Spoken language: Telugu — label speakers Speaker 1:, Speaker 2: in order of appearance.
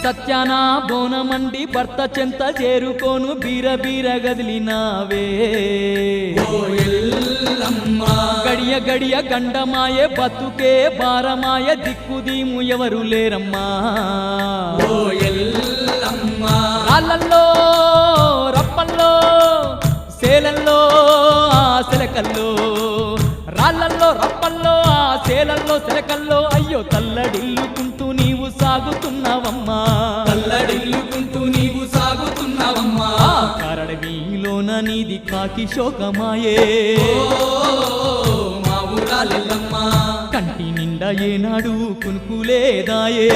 Speaker 1: సత్యాన బోనమండి భర్త చెంత చేరుకోను బీర బీర గదిలినావే గడియ గడియ గండమాయే బతుకే భారమాయ దిక్కుదీము ఎవరు లేరమ్మా రాళ్ళల్లో రప్పల్లో సేలల్లో సెలకల్లో రాళ్ళల్లో రప్పల్లో సేలల్లో సెలకల్లో అయ్యో తల్లడిల్లుకుంటూ నీవు సాగుతున్నావమ్మా
Speaker 2: తల్లడిల్లుకుంటూ నీవు సాగుతున్నావమ్మా
Speaker 1: కారడవిలోన నీది కాకి శోకమాయే
Speaker 2: మా ఊరాలెల్లమ్మా
Speaker 1: కంటి నిండా ఏనాడు కునుకులేదాయే